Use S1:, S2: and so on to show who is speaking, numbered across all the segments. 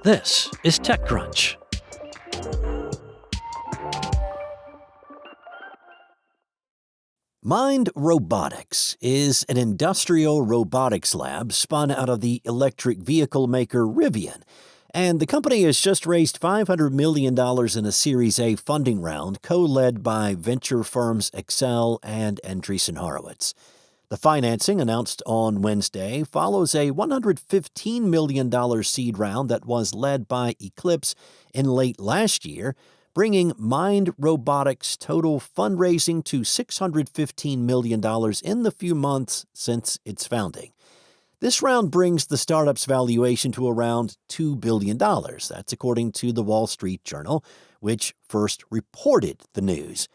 S1: This is TechCrunch. Mind Robotics is an industrial robotics lab spun out of the electric vehicle maker Rivian, and the company has just raised $500 million in a Series A funding round co-led by venture firms Excel and Andreessen Horowitz. The financing, announced on Wednesday, follows a $115 million seed round that was led by Eclipse in late last year, bringing Mind Robotics' total fundraising to $615 million in the few months since its founding. This round brings the startup's valuation to around $2 billion. That's according to the Wall Street Journal, which first reported the news.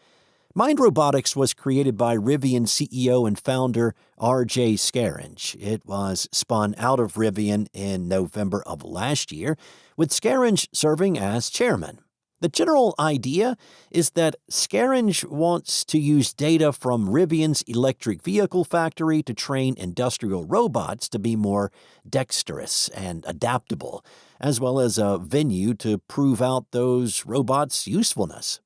S1: Mind Robotics was created by Rivian CEO and founder RJ Scaringe. It was spun out of Rivian in November of last year, with Scaringe serving as chairman. The general idea is that Scaringe wants to use data from Rivian's electric vehicle factory to train industrial robots to be more dexterous and adaptable, as well as a venue to prove out those robots' usefulness.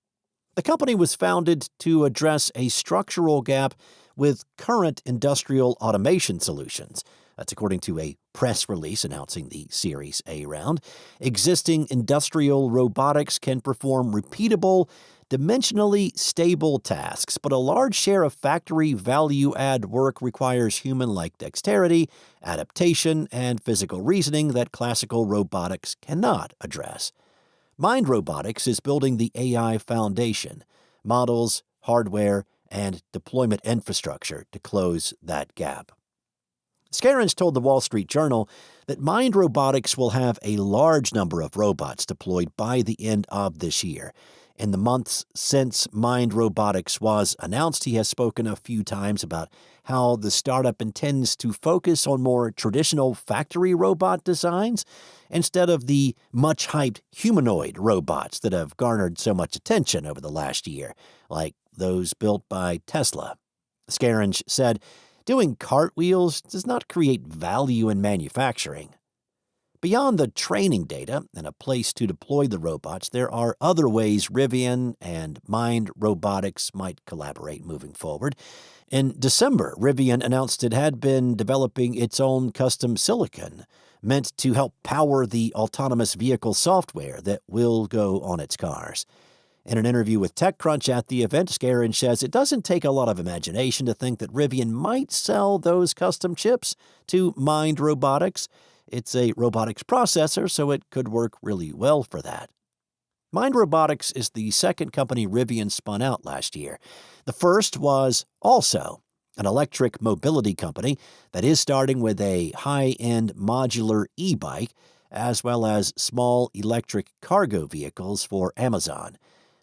S1: The company was founded to address a structural gap with current industrial automation solutions. That's according to a press release announcing the Series A round. Existing industrial robotics can perform repeatable, dimensionally stable tasks, but a large share of factory value-add work requires human-like dexterity, adaptation, and physical reasoning that classical robotics cannot address. Mind Robotics is building the AI foundation, models, hardware, and deployment infrastructure to close that gap. Scaringe told the Wall Street Journal that Mind Robotics will have a large number of robots deployed by the end of this year. In the months since Mind Robotics was announced, he has spoken a few times about how the startup intends to focus on more traditional factory robot designs instead of the much-hyped humanoid robots that have garnered so much attention over the last year, like those built by Tesla. Scaringe said, "Doing cartwheels does not create value in manufacturing." Beyond the training data and a place to deploy the robots, there are other ways Rivian and Mind Robotics might collaborate moving forward. In December, Rivian announced it had been developing its own custom silicon, meant to help power the autonomous vehicle software that will go on its cars. In an interview with TechCrunch at the event, Scaringe says it doesn't take a lot of imagination to think that Rivian might sell those custom chips to Mind Robotics. It's a robotics processor, so it could work really well for that. Mind Robotics is the second company Rivian spun out last year. The first was Also, an electric mobility company that is starting with a high-end modular e-bike, as well as small electric cargo vehicles for Amazon.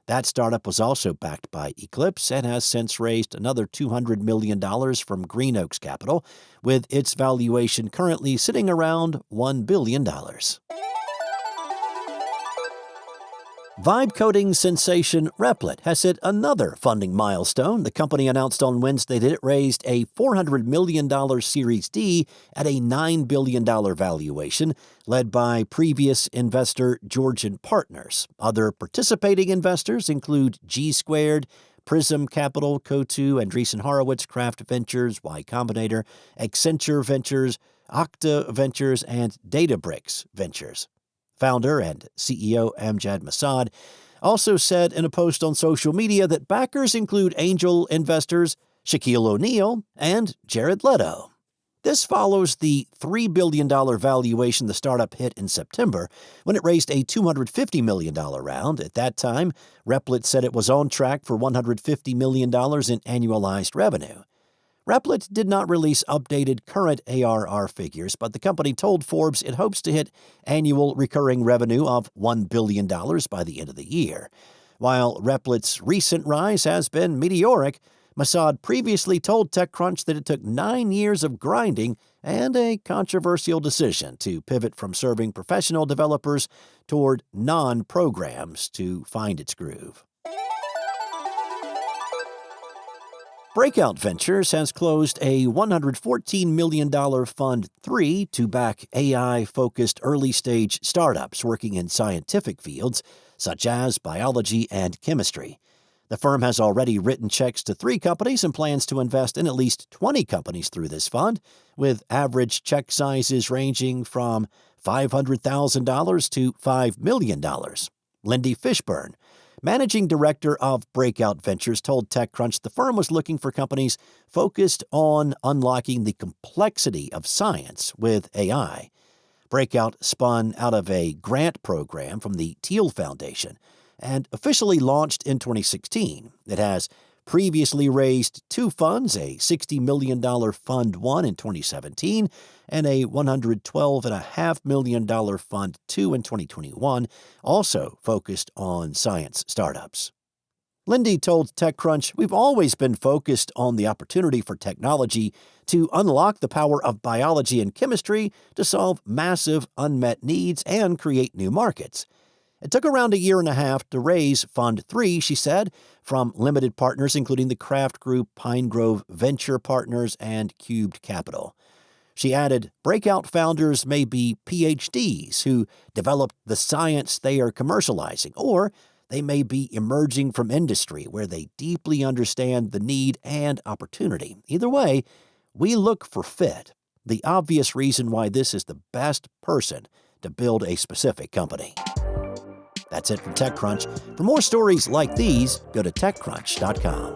S1: That startup was also backed by Eclipse and has since raised another $200 million from Green Oaks Capital, with its valuation currently sitting around $1 billion. Vibe coding sensation Replit has hit another funding milestone. The company announced on Wednesday that it raised a $400 million Series D at a $9 billion valuation, led by previous investor Georgian Partners. Other participating investors include G Squared, Prism Capital, Coatue, Andreessen Horowitz, Craft Ventures, Y Combinator, Accenture Ventures, Okta Ventures, and Databricks Ventures. Founder and CEO Amjad Masad also said in a post on social media that backers include angel investors Shaquille O'Neal and Jared Leto. This follows the $3 billion valuation the startup hit in September when it raised a $250 million round. At that time, Replit said it was on track for $150 million in annualized revenue. Replit did not release updated current ARR figures, but the company told Forbes it hopes to hit annual recurring revenue of $1 billion by the end of the year. While Replit's recent rise has been meteoric, Masad previously told TechCrunch that it took 9 years of grinding and a controversial decision to pivot from serving professional developers toward non-programs to find its groove. Breakout Ventures has closed a $114 million Fund 3 to back AI-focused early-stage startups working in scientific fields such as biology and chemistry. The firm has already written checks to 3 companies and plans to invest in at least 20 companies through this fund, with average check sizes ranging from $500,000 to $5 million. Lindy Fishburne, managing director of Breakout Ventures, told TechCrunch the firm was looking for companies focused on unlocking the complexity of science with AI. Breakout spun out of a grant program from the Thiel Foundation and officially launched in 2016. It has previously raised 2 funds, a $60 million Fund 1 in 2017 and a $112.5 million Fund 2 in 2021, also focused on science startups. Lindy told TechCrunch, "We've always been focused on the opportunity for technology to unlock the power of biology and chemistry to solve massive unmet needs and create new markets. It took around a year and a half to raise Fund 3, she said, from limited partners including the Kraft Group, Pine Grove Venture Partners, and Cubed Capital." She added, "Breakout founders may be PhDs who developed the science they are commercializing, or they may be emerging from industry where they deeply understand the need and opportunity. Either way, we look for fit, the obvious reason why this is the best person to build a specific company." That's it from TechCrunch. For more stories like these, go to TechCrunch.com.